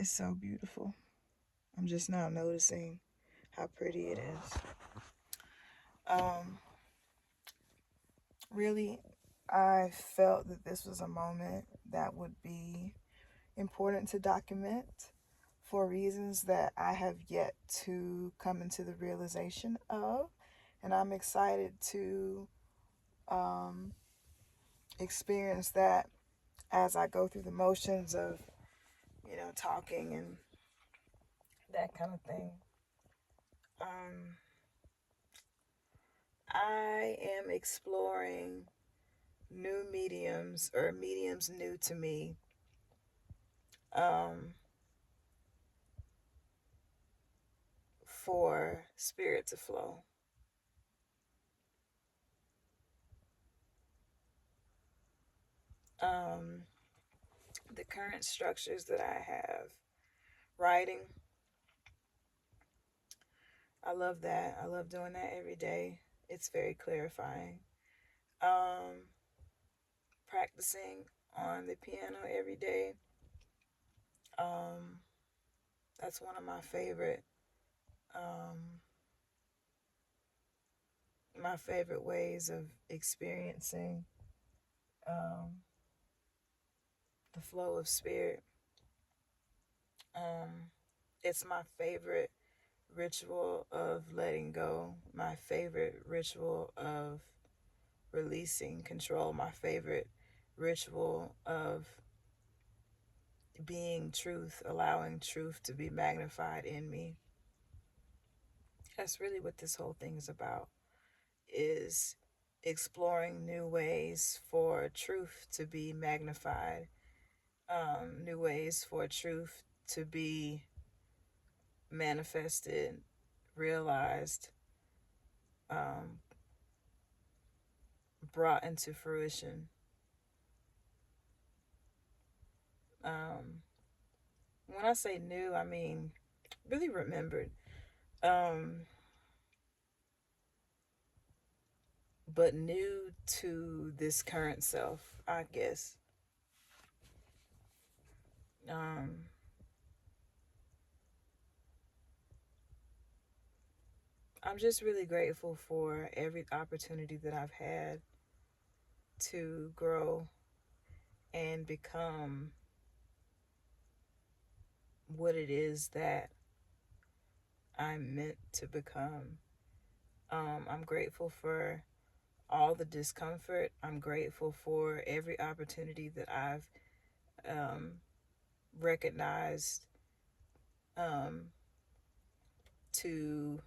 It's so beautiful. I'm just now noticing how pretty it is. Um, really, I felt that this was a moment that would be important to document for reasons that I have yet to come into the realization of. And I'm excited to um, experience that as I go through the motions of, talking and that kind of thing. Um, I am exploring new mediums or mediums new to me, um, for spirit to flow. Um, the current structures that I have, writing, I love that. I love doing that every day. It's very clarifying. Um, practicing on the piano every day. Um, that's one of um, my favorite ways of experiencing um, the flow of spirit. Um, it's my favorite ritual of letting go, my favorite ritual of releasing control, my favorite ritual of being truth, allowing truth to be magnified in me. That's really what this whole thing is about, is exploring new ways for truth to be magnified, new ways for truth to be manifested, realized, um, brought into fruition. Um, when I say new, I mean really remembered, um, but new to this current self, I guess. Um, I'm just really grateful for every opportunity that I've had to grow and become what it is that I'm meant to become. I'm grateful for all the discomfort. I'm grateful for every opportunity that I've um, recognized, um, to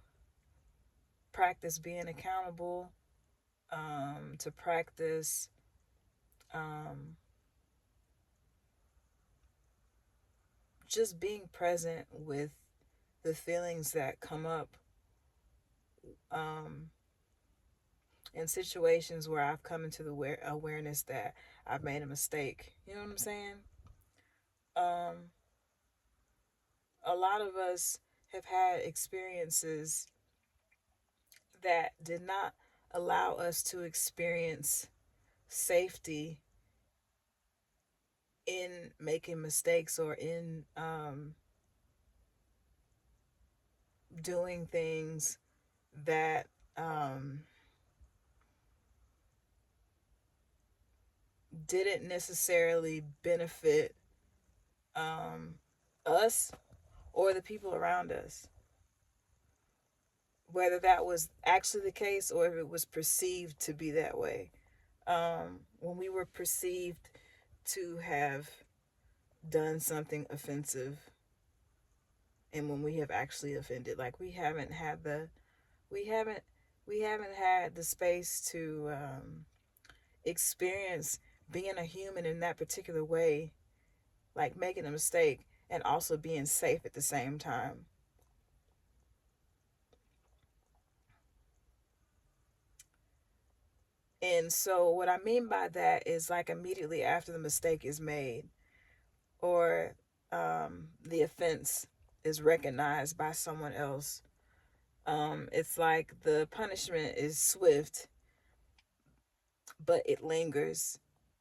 practice being accountable, to practice um, just being present with the feelings that come up, um, in situations where I've come into the awareness that I've made a mistake. You know what I'm saying? Um, a lot of us have had experiences that did not allow us to experience safety in making mistakes or in doing things that didn't necessarily benefit um, us or the people around us. Whether that was actually the case or if it was perceived to be that way. When we were perceived to have done something offensive and when we have actually offended, like we haven't we haven't had the space to experience being a human in that particular way, like making a mistake and also being safe at the same time. And so, what I mean by that is like immediately after the mistake is made or the offense is recognized by someone else, it's like the punishment is swift, but it lingers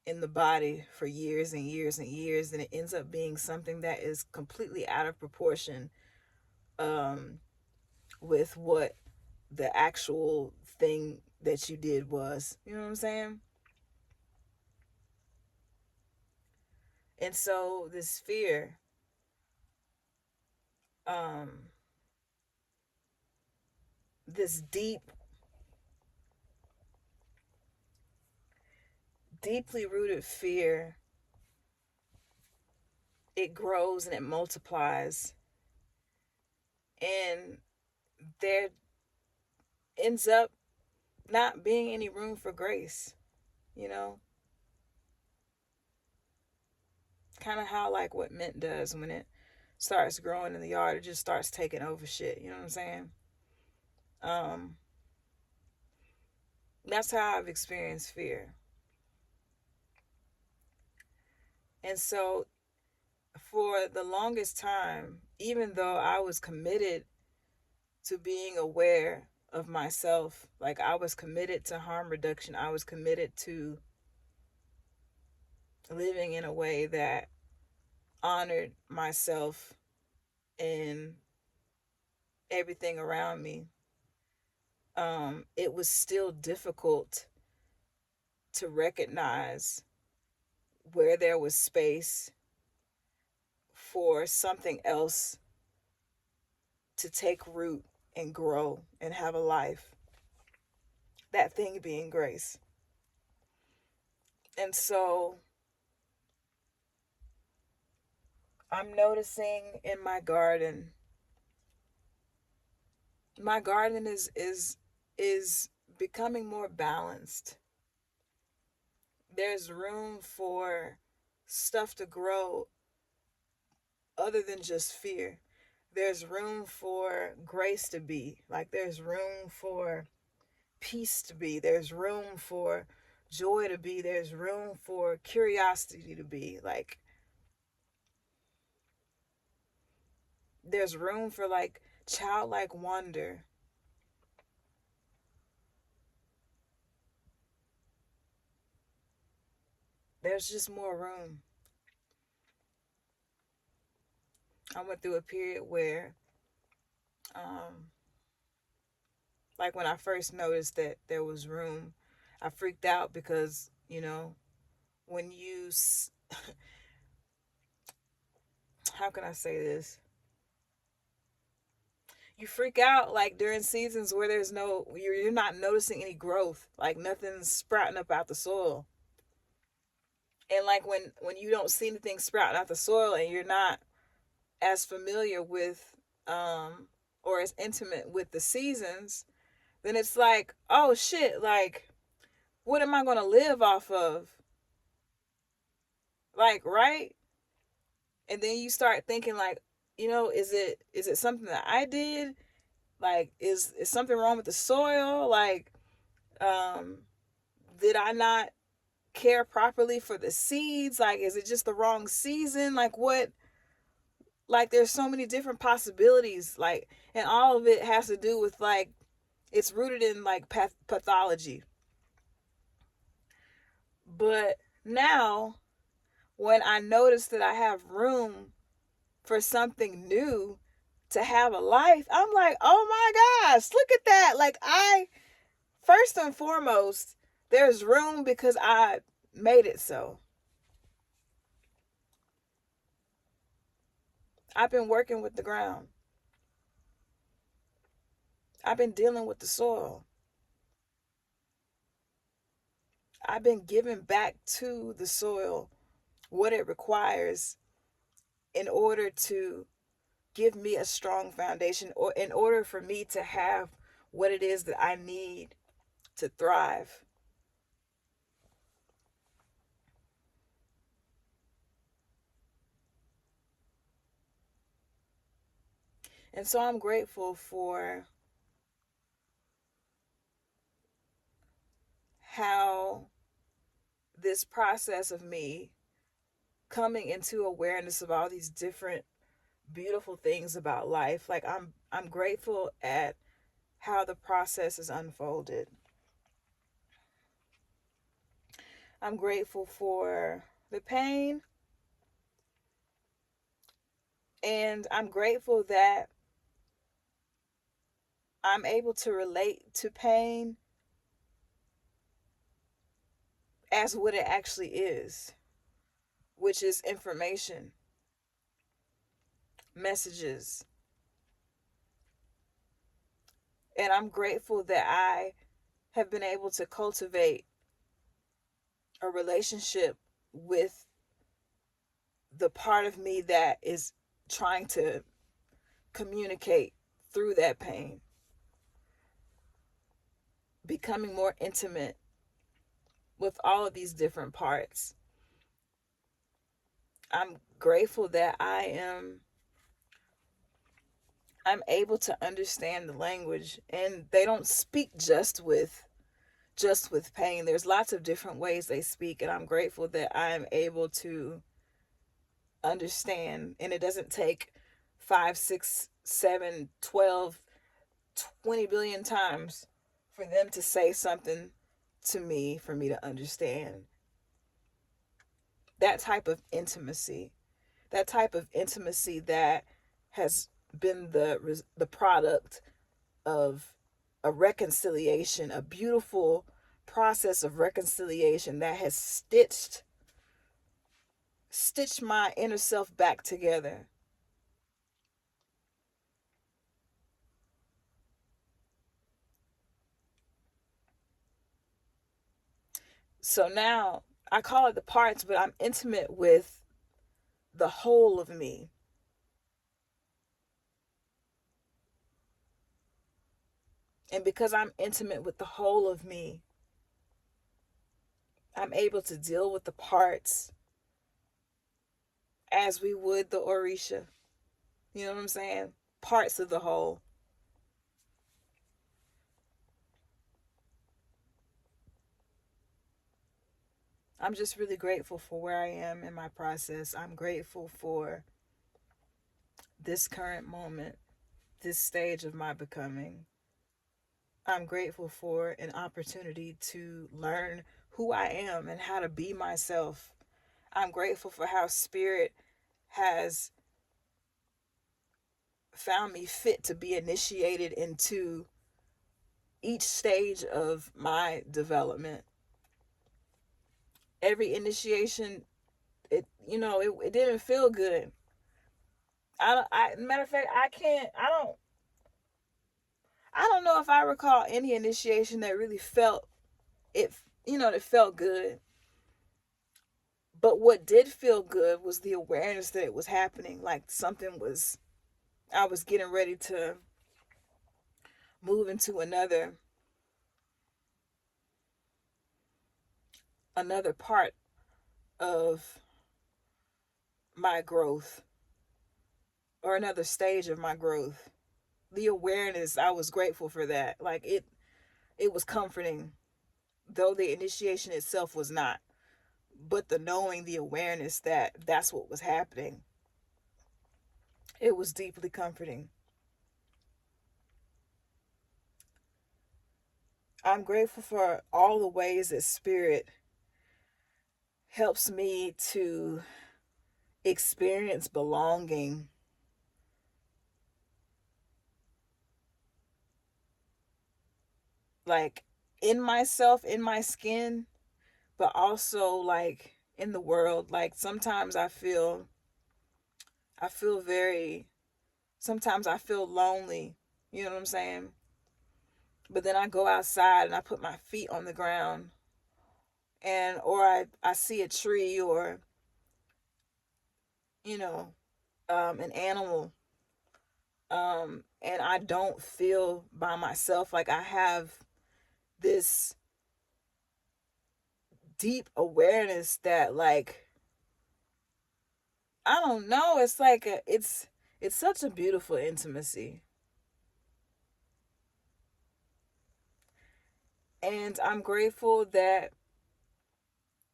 in the body for years and years and years, and it ends up being something that is completely out of proportion um, with what the actual thing that you did was. You know what I'm saying? And so this fear, um, this deeply rooted fear, it grows and it multiplies, and there ends up not being any room for grace, you know? Kind of how like what mint does when it starts growing in the yard, it just starts taking over shit, you know what I'm saying? Um, that's how I've experienced fear. And so for the longest time, even though I was committed to being aware of myself, like I was committed to harm reduction, I was committed to living in a way that honored myself and everything around me, it was still difficult to recognize where there was space for something else to take root and grow and have a life. That thing being grace. And so I'm noticing in my garden is becoming more balanced. There's room for stuff to grow other than just fear. There's room for grace to be. Like there's room for peace to be. There's room for joy to be. There's room for curiosity to be. Like there's room for like childlike wonder. There's just more room. I went through a period where um like when I first noticed that there was room, I freaked out because, when how can I say this? You freak out like during seasons where you're not noticing any growth, like nothing's sprouting up out the soil. And like when you don't see anything sprouting out the soil and you're not as familiar with or as intimate with the seasons, then it's like, oh shit, like what am I going to live off of? Like, right? And then you start thinking like, is it something that I did? Like is something wrong with the soil? Like um did I not care properly for the seeds? Like is it just the wrong season? Like what? Like there's so many different possibilities, like, and all of it has to do with like it's rooted in like pathology. But now when I notice that I have room for something new to have a life, I'm like, oh my gosh, look at that. Like first and foremost, there's room because I made it so. I've been working with the ground. I've been dealing with the soil. I've been giving back to the soil what it requires in order to give me a strong foundation, or in order for me to have what it is that I need to thrive. And so I'm grateful for how this process of me coming into awareness of all these different beautiful things about life, like I'm grateful at how the process is unfolded. I'm grateful for the pain, and I'm grateful that I'm able to relate to pain as what it actually is, which is information, messages. And I'm grateful that I have been able to cultivate a relationship with the part of me that is trying to communicate through that pain, becoming more intimate with all of these different parts. I'm grateful that I'm able to understand the language, and they don't speak just with pain. There's lots of different ways they speak, and I'm grateful that I'm able to understand, and it doesn't take 5, 6, 7, 12, 20 billion times for them to say something to me for me to understand. That type of intimacy, that has been the product of a reconciliation, a beautiful process of reconciliation that has stitched my inner self back together. So now I call it the parts, but I'm intimate with the whole of me. And because I'm intimate with the whole of me, I'm able to deal with the parts as we would the Orisha. You know what I'm saying? Parts of the whole. I'm just really grateful for where I am in my process. I'm grateful for this current moment, this stage of my becoming. I'm grateful for an opportunity to learn who I am and how to be myself. I'm grateful for how Spirit has found me fit to be initiated into each stage of my development. Every initiation, it didn't feel good. Matter of fact, I don't know if I recall any initiation that really felt it, that felt good. But what did feel good was the awareness that it was happening. Like I was getting ready to move into another part of my growth, or another stage of my growth. The awareness, I was grateful for that. Like it was comforting, though the initiation itself was not. But the knowing, the awareness that that's what was happening, it was deeply comforting. I'm grateful for all the ways that Spirit helps me to experience belonging, like in myself, in my skin, but also like in the world. Like sometimes I feel very sometimes I feel lonely, you know what I'm saying? But then I go outside and I put my feet on the ground, and or I see a tree, or you know, an animal, and I don't feel by myself. Like I have this deep awareness that, like, I don't know, it's like it's such a beautiful intimacy. And I'm grateful that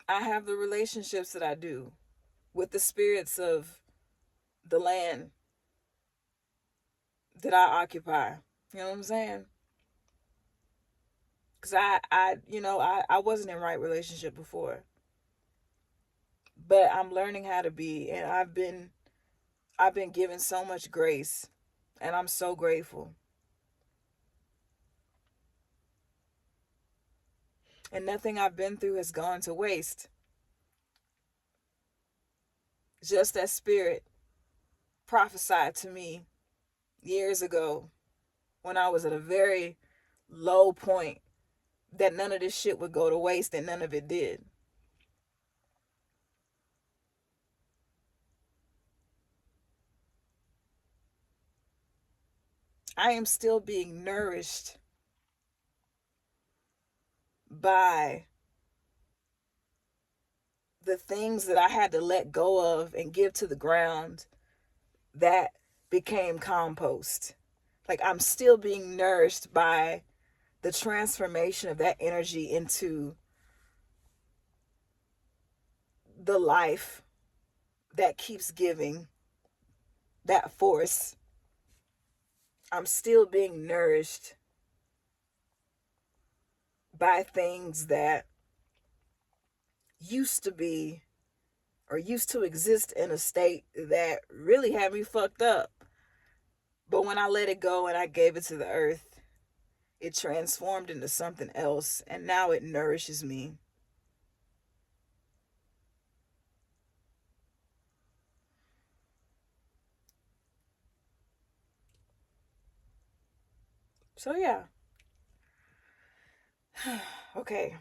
I have the relationships that I do with the spirits of the land that I occupy. You know what I'm saying? Because I wasn't in right relationship before. But I'm learning how to be, and I've been given so much grace, and I'm so grateful. And nothing I've been through has gone to waste. Just that spirit prophesied to me years ago when I was at a very low point that none of this shit would go to waste, and none of it did. I am still being nourished by the things that I had to let go of and give to the ground that became compost. Like, I'm still being nourished by the transformation of that energy into the life that keeps giving, that force. I'm still being nourished by things that used to be or used to exist in a state that really had me fucked up. But when I let it go and I gave it to the earth, it transformed into something else, and now it nourishes me. So, yeah. Okay.